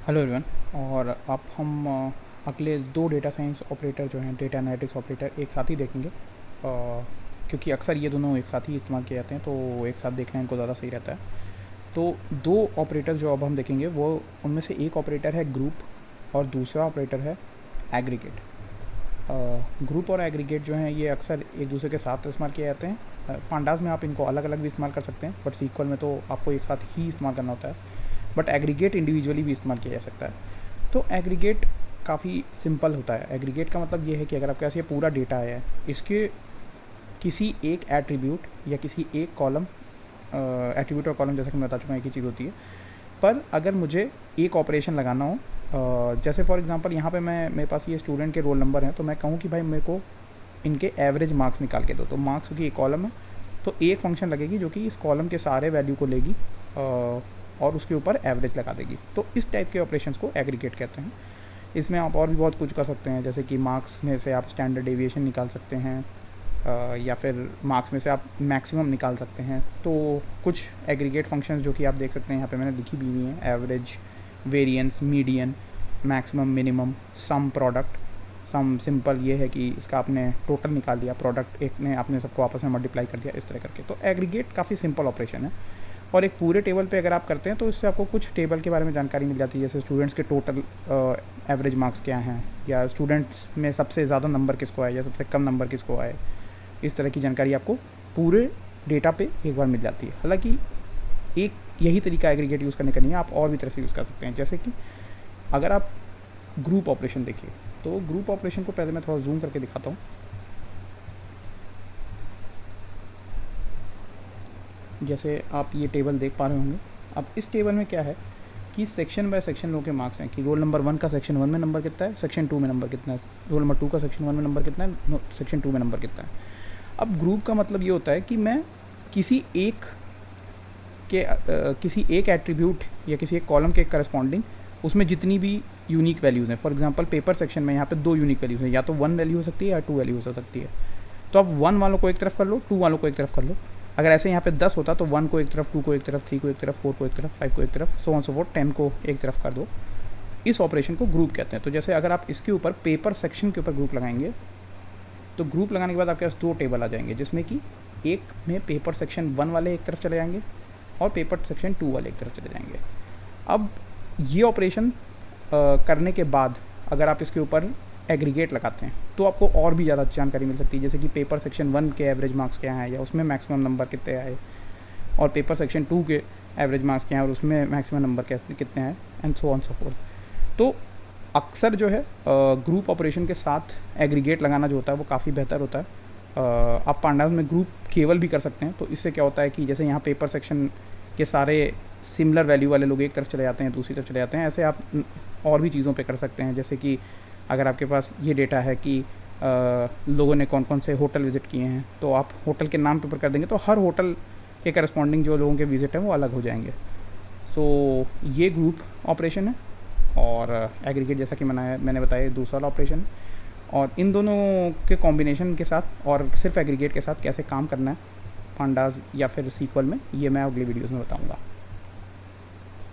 Hello everyone. और अब हम अगले दो डेटा साइंस ऑपरेटर जो हैं, डेटा एनालिटिक्स ऑपरेटर, एक साथ ही देखेंगे, क्योंकि अक्सर ये दोनों एक साथ ही इस्तेमाल किए जाते हैं, तो एक साथ देखना इनको ज़्यादा सही रहता है। तो दो ऑपरेटर जो अब हम देखेंगे वो, उनमें से एक ऑपरेटर है ग्रुप और दूसरा ऑपरेटर है एग्रीगेट। ग्रुप और एग्रीगेट जो हैं ये अक्सर एक दूसरे के साथ इस्तेमाल किए जाते हैं। पांडास में आप इनको अलग अलग भी इस्तेमाल कर सकते हैं, बट सीक्वल में तो आपको एक साथ ही इस्तेमाल करना होता है। बट एग्रीगेट इंडिविजुअली भी इस्तेमाल किया जा सकता है। तो एग्रीगेट काफ़ी सिंपल होता है। एग्रीगेट का मतलब ये है कि अगर आपके पास ये पूरा डेटा है, इसके किसी एक एट्रीब्यूट या किसी एक कॉलम, एट्रीब्यूट और कॉलम जैसा कि मैं बता चुका हूँ एक ही चीज़ होती है, पर अगर मुझे एक ऑपरेशन लगाना हो, जैसे फॉर एग्जांपल यहाँ पे मेरे पास ये स्टूडेंट के रोल नंबर हैं, तो मैं कहूँ कि भाई मेरे को इनके एवरेज मार्क्स निकाल के दो, तो मार्क्स की एक कॉलम है, तो एक फंक्शन लगेगी जो कि इस कॉलम के सारे वैल्यू को लेगी और उसके ऊपर एवरेज लगा देगी। तो इस टाइप के ऑपरेशंस को एग्रीगेट कहते हैं। इसमें आप और भी बहुत कुछ कर सकते हैं, जैसे कि मार्क्स में से आप स्टैंडर्ड डेविएशन निकाल सकते हैं, या फिर मार्क्स में से आप मैक्सिमम निकाल सकते हैं। तो कुछ एग्रीगेट फंक्शंस जो कि आप देख सकते हैं यहाँ पे मैंने लिखी भी हुई हैं: average, variance, median, maximum, minimum, sum, product. Sum simple ये है कि इसका आपने टोटल निकाल दिया, प्रोडक्ट एक ने आपने सबको आपस में मल्टीप्लाई कर दिया, इस तरह करके। तो एग्रीगेट काफ़ी सिंपल ऑपरेशन है। और एक पूरे टेबल पे अगर आप करते हैं तो इससे आपको कुछ टेबल के बारे में जानकारी मिल जाती है, जैसे स्टूडेंट्स के टोटल एवरेज मार्क्स क्या हैं, या स्टूडेंट्स में सबसे ज़्यादा नंबर किसको आए या सबसे कम नंबर किसको आए। इस तरह की जानकारी आपको पूरे डेटा पे एक बार मिल जाती है। हालांकि एक यही तरीका एग्रीगेट यूज़ करने का नहीं है, आप और भी तरह से यूज़ कर सकते हैं। जैसे कि अगर आप ग्रुप ऑपरेशन देखिए, तो ग्रुप ऑपरेशन को पहले मैं थोड़ा जूम करके दिखाता हूँ। जैसे आप ये टेबल देख पा रहे होंगे। अब इस टेबल में क्या है कि सेक्शन बाय सेक्शन लोगों के मार्क्स हैं, कि रोल नंबर 1 का सेक्शन 1 में नंबर कितना है, सेक्शन 2 में नंबर कितना है, रोल नंबर 2 का सेक्शन 1 में नंबर कितना है, सेक्शन 2 में नंबर कितना है। अब ग्रुप का मतलब ये होता है कि मैं किसी एक किसी एक एट्रीब्यूट या किसी एक कॉलम के करस्पॉन्डिंग उसमें जितनी भी यूनिक वैल्यूज़ हैं, फॉर एग्जांपल पेपर सेक्शन में यहाँ पे 2 यूनिक वैल्यूज़ हैं, या तो 1 वैल्यू हो सकती है या 2 वैल्यू हो सकती है। तो अब 1 वालों को एक तरफ कर लो, 2 वालों को एक तरफ कर लो। अगर ऐसे यहाँ पे 10 होता तो 1 को एक तरफ, 2 को एक तरफ, 3 को एक तरफ, 4 को एक तरफ, 5 को एक तरफ, सो ऑन सो फोर्थ, 10 को एक तरफ कर दो। इस ऑपरेशन को ग्रुप कहते हैं। तो जैसे अगर आप इसके ऊपर पेपर सेक्शन के ऊपर ग्रुप लगाएंगे, तो ग्रुप लगाने के बाद आपके पास 2 टेबल आ जाएंगे, जिसमें कि एक में पेपर सेक्शन 1 वाले एक तरफ चले जाएंगे और पेपर सेक्शन 2 वाले एक तरफ चले जाएंगे। अब ये ऑपरेशन करने के बाद अगर आप इसके ऊपर एग्रीगेट लगाते हैं तो आपको और भी ज़्यादा जानकारी मिल सकती है, जैसे कि पेपर सेक्शन 1 के एवरेज मार्क्स क्या हैं या उसमें मैक्सिमम नंबर कितने आए, और पेपर सेक्शन 2 के एवरेज मार्क्स क्या हैं और उसमें मैक्सिमम नंबर कितने हैं, and so on so fourth. तो अक्सर जो है ग्रुप ऑपरेशन के साथ एग्रीगेट लगाना जो होता है वो काफ़ी बेहतर होता है। आप पांडास में ग्रुप केवल भी कर सकते हैं। तो इससे क्या होता है कि जैसे यहाँ पेपर सेक्शन के सारे सिमिलर वैल्यू वाले लोग एक तरफ चले जाते हैं, दूसरी तरफ चले जाते हैं, ऐसे आप और भी चीज़ों पे कर सकते हैं। जैसे कि अगर आपके पास ये डेटा है कि लोगों ने कौन कौन से होटल विज़िट किए हैं, तो आप होटल के नाम पे ऊपर कर देंगे, तो हर होटल के करस्पॉन्डिंग जो लोगों के विज़िट हैं वो अलग हो जाएंगे। सो ये ग्रुप ऑपरेशन है, और एग्रीगेट जैसा कि मैंने बताया दूसरा वाला ऑपरेशन है। और इन दोनों के कॉम्बिनेशन के साथ और सिर्फ एग्रीगेट के साथ कैसे काम करना है पांडास या फिर सीक्वल में, ये मैं अगली वीडियोज़ में बताऊँगा।